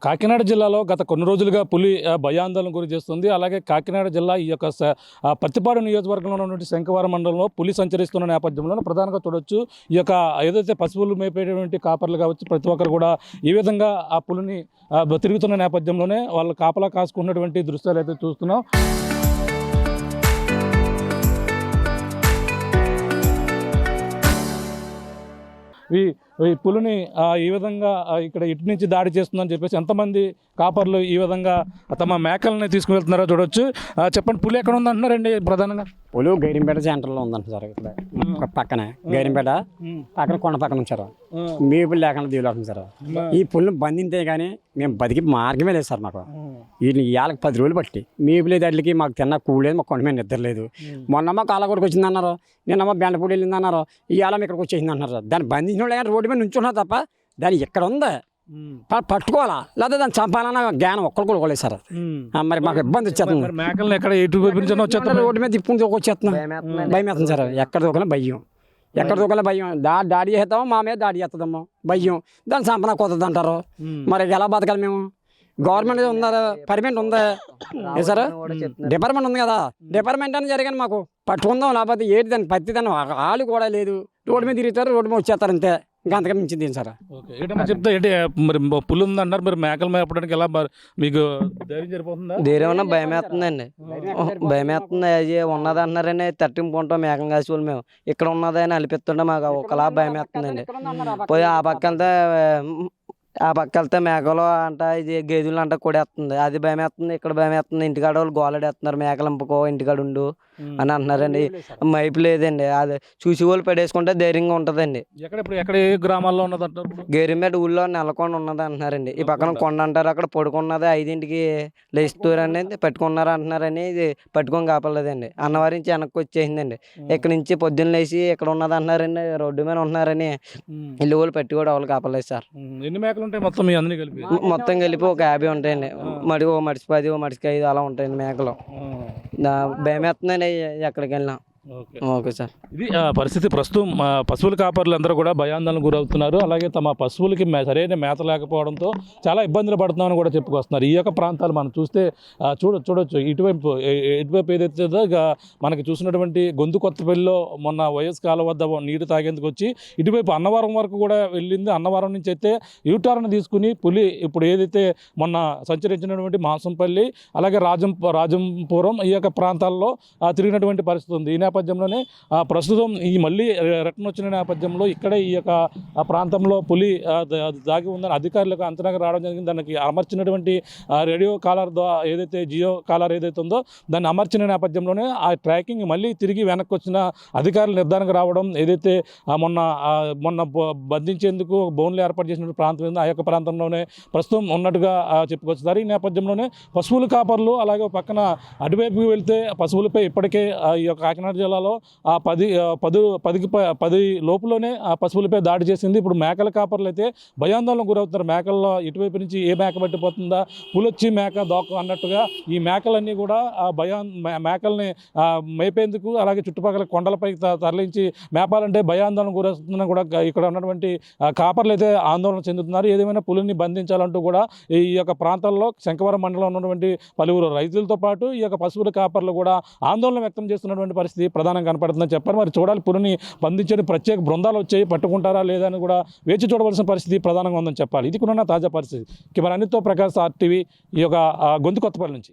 కాకినాడ జిల్లాలో గత కొన్ని రోజులుగా పులి భయాందోళన గురి చేస్తుంది. అలాగే కాకినాడ జిల్లా ఈ యొక్క పత్తిపాడు నియోజకవర్గంలో ఉన్నటువంటి శంఖవరం మండలంలో పులి సంచరిస్తున్న నేపథ్యంలో ప్రధానంగా చూడొచ్చు. ఈ యొక్క ఏదైతే పశువులు మేపేటువంటి కాపర్లు కావచ్చు, ప్రతి ఒక్కరు కూడా ఈ విధంగా ఆ పులిని తిరుగుతున్న నేపథ్యంలోనే వాళ్ళు కాపలా కాసుకున్నటువంటి దృశ్యాలు అయితే చూస్తున్నాం. ఈ పులిని ఈ విధంగా ఇక్కడ ఇటు నుంచి దాడి చేస్తుందని చెప్పేసి ఎంతమంది కాపర్లు ఈ విధంగా తమ మేకల్ని తీసుకువెళ్తున్నారో చూడొచ్చు. చెప్పండి, పులి ఎక్కడ ఉందంటున్నారండి? ప్రధానంగా పులి గైరింపేట సెంటర్లో ఉందంట సార్. ఇక్కడ పక్కనే గైరింపేట పక్కన కొండ పక్కన ఉంచారు. మేపులు లేకుండా దీవులు సార్. ఈ పులిని బంధింతే కానీ మేము బతికి మార్గమే లేదు సార్. మాకు వీటిని ఇవాళకి 10 రోజులు బట్టి మేపులేదు. అట్లకి మాకు తిన్న కూడలేదు, మాకు కొండ మీద నిద్ర లేదు. మొన్నమ్మ కాలగొడికి వచ్చింది అన్నారు, నిన్నమ్మ బెండపూడి వెళ్ళింది అన్నారు, ఇవాళ ఇక్కడికి వచ్చేసింది అన్నారు సార్. దాన్ని బంధించిన వాళ్ళు రోడ్డు మీద నుంచున్నారు తప్ప దాన్ని ఎక్కడ ఉందా పట్టుకోవాలా లేదా దాన్ని చంపాలన్న జ్ఞానం ఒక్కరు కూడా కొలేదు సార్. మరి మాకు ఇబ్బంది వచ్చేస్తుంది. మేకలను ఎక్కడ రోడ్డు మీద తిప్పుకుని వచ్చేస్తున్నాం, భయం వేస్తుంది సార్. ఎక్కడ దూకలే భయం, ఎక్కడ దూకలే భయం. దాడి చేస్తామో మా మీద దాడి చేస్తుందమ్మో భయం. దాన్ని చంపన కొత్తది అంటారు. మరి ఎలా బతకాలి మేము? గవర్నమెంట్ ఉందా, పర్మనెంట్ ఉందా సార్? డిపార్ట్మెంట్ ఉంది కదా, డిపార్ట్మెంట్ అని జరిగాను మాకు పట్టుకుందాం. లేకపోతే ఏంటి దాన్ని పత్తి దాన్ని ఆలు కూడా లేదు. రోడ్డు మీద తిరుగుతారు, రోడ్డు మీద వచ్చేస్తారు అంతే. ఇంకా అంతగా మించింది సార్. చెప్తా ఏంటి మరి పులి ఉందన్నారు, మరి మేకలు మేపడానికి ఎలా మీకు ధైర్యం సరిపోతుందా? ధైర్యం ఉన్నా భయం వేస్తుందండి. భయం వేస్తుంది. అది ఉన్నది అంటున్నారని తట్టింపుకుంటాం మేకం కాసి వాళ్ళు. మేము ఇక్కడ ఉన్నదని అలిపిస్తుంటే మాకు ఒకలా భయం వేస్తుందండి. పోయి ఆ పక్క వెళ్తే మేకలు అంట, ఇది గేదెలు అంట కొడేస్తుంది. అది భయం వేస్తుంది, ఇక్కడ భయం వేస్తుంది. ఇంటికాడ వాళ్ళు గోలడేస్తున్నారు, మేకలు ఇంపుకో ఇంటికాడ ఉండు అని అంటున్నారండి. మైపు లేదండి. అది చూసి వాళ్ళు పడేసుకుంటే ధైర్యంగా ఉంటుందండి. ఎక్కడ ఏ గ్రామాల్లో ఉన్నది? గేరిమేట ఊళ్ళో నెలకొండ ఉన్నది అంటున్నారండి. ఈ పక్కన కొండ అంటారు, అక్కడ పడుకున్నది 5ంటికి లేస్తురని పెట్టుకున్నారు అంటున్నారని. ఇది పట్టుకొని కాపలేదండి. అన్నవారి నుంచి వెనక్కి వచ్చేసిందండి. ఇక్కడ నుంచి పొద్దున్న లేచి ఇక్కడ ఉన్నది అంటున్నారండి, రోడ్డు మీద ఉంటున్నారని ఇల్లు వాళ్ళు పెట్టి కూడా వాళ్ళు కాపలేదు సార్. ఎన్ని మేకలు ఉంటాయి మొత్తం కలిపి? మొత్తం కలిపి ఒక 50 ఉంటాయండి. ఓ మడిచి 10, ఓ మడిచికి 5 అలా ఉంటాయండి మేకలు. భయం వేస్తుందండి ఎక్కడికి వెళ్ళినా. ఓకే సార్, ఇది పరిస్థితి. ప్రస్తుతం పశువుల కాపర్లు అందరూ కూడా భయాందోళనకు గురవుతున్నారు. అలాగే తమ పశువులకి సరైన మేత లేకపోవడంతో చాలా ఇబ్బందులు పడుతున్నామని కూడా చెప్పుకొస్తున్నారు. ఈ యొక్క ప్రాంతాలు మనం చూస్తే చూడొచ్చు. ఇటువైపు ఏదైతే మనకి చూసినటువంటి గొంతు కొత్తపల్లిలో మొన్న వైఎస్ కాలువ వద్ద నీరు తాగేందుకు వచ్చి ఇటువైపు అన్నవరం వరకు కూడా వెళ్ళింది. అన్నవరం నుంచి అయితే యూటర్న్ తీసుకుని పులి ఇప్పుడు ఏదైతే మొన్న సంచరించినటువంటి మాంసంపల్లి అలాగే రాజంపురం ఈ యొక్క ప్రాంతాల్లో తిరిగినటువంటి పరిస్థితి ఉంది. ఈ నేపథ్యంలోనే ప్రస్తుతం ఈ మళ్ళీ రిటర్న్ వచ్చిన నేపథ్యంలో ఇక్కడే ఈ యొక్క ప్రాంతంలో పులి దాగి ఉందని అధికారులకు అంచనాగా రావడం జరిగింది. దానికి అమర్చినటువంటి రేడియో కాలర్ ఏదైతే జియో కాలర్ ఏదైతే ఉందో దాన్ని అమర్చిన నేపథ్యంలోనే ఆ ట్రాకింగ్ మళ్ళీ తిరిగి వెనక్కి వచ్చిన అధికారులు నిర్ధారణకు రావడం, ఏదైతే మొన్న బంధించేందుకు బోన్లు ఏర్పాటు చేసిన ప్రాంతం ఉంది ఆ యొక్క ప్రాంతంలోనే ప్రస్తుతం ఉన్నట్టుగా చెప్పుకొచ్చారు. ఈ నేపథ్యంలోనే పశువుల కాపర్లు అలాగే పక్కన అటువైపుకి వెళ్తే పశువులపై ఇప్పటికే ఈ యొక్క కాకినాడ జిల్లాలో 10 లోపులోనే ఆ పశువులపై దాడి చేసింది. ఇప్పుడు మేకల కాపర్లు అయితే భయాందోళనకు గురవుతున్నారు. మేకల్లో ఇటువైపు నుంచి ఏ మేక పట్టిపోతుందా, పులొచ్చి మేక దోక అన్నట్టుగా ఈ మేకలన్నీ కూడా మేకల్ని మేపేందుకు అలాగే చుట్టుపక్కల కొండలపై తరలించి మేపాలంటే భయాందోళన గురవుతుందని కూడా ఇక్కడ ఉన్నటువంటి కాపర్లు అయితే ఆందోళన చెందుతున్నారు. ఏదేమైనా పులిని బంధించాలంటూ కూడా ఈ యొక్క ప్రాంతాల్లో శంఖవరం మండలంలో ఉన్నటువంటి పలువురు రైతులతో పాటు ఈ యొక్క పశువుల కాపర్లు కూడా ఆందోళన వ్యక్తం చేస్తున్నటువంటి పరిస్థితి ప్రధానంగా కనపడుతుందని చెప్పారు. మరి చూడాలి, పులిని బంధించే ప్రత్యేక బృందాలు వచ్చాయి, పట్టుకుంటారా లేదా అని కూడా వేచి చూడవలసిన పరిస్థితి ప్రధానంగా ఉందని చెప్పాలి. ఇది కూడా తాజా పరిస్థితి. కెమెరా అనితో ప్రకాష్ RTV ఈ యొక్క గొంతు కొత్తపల్లి నుంచి.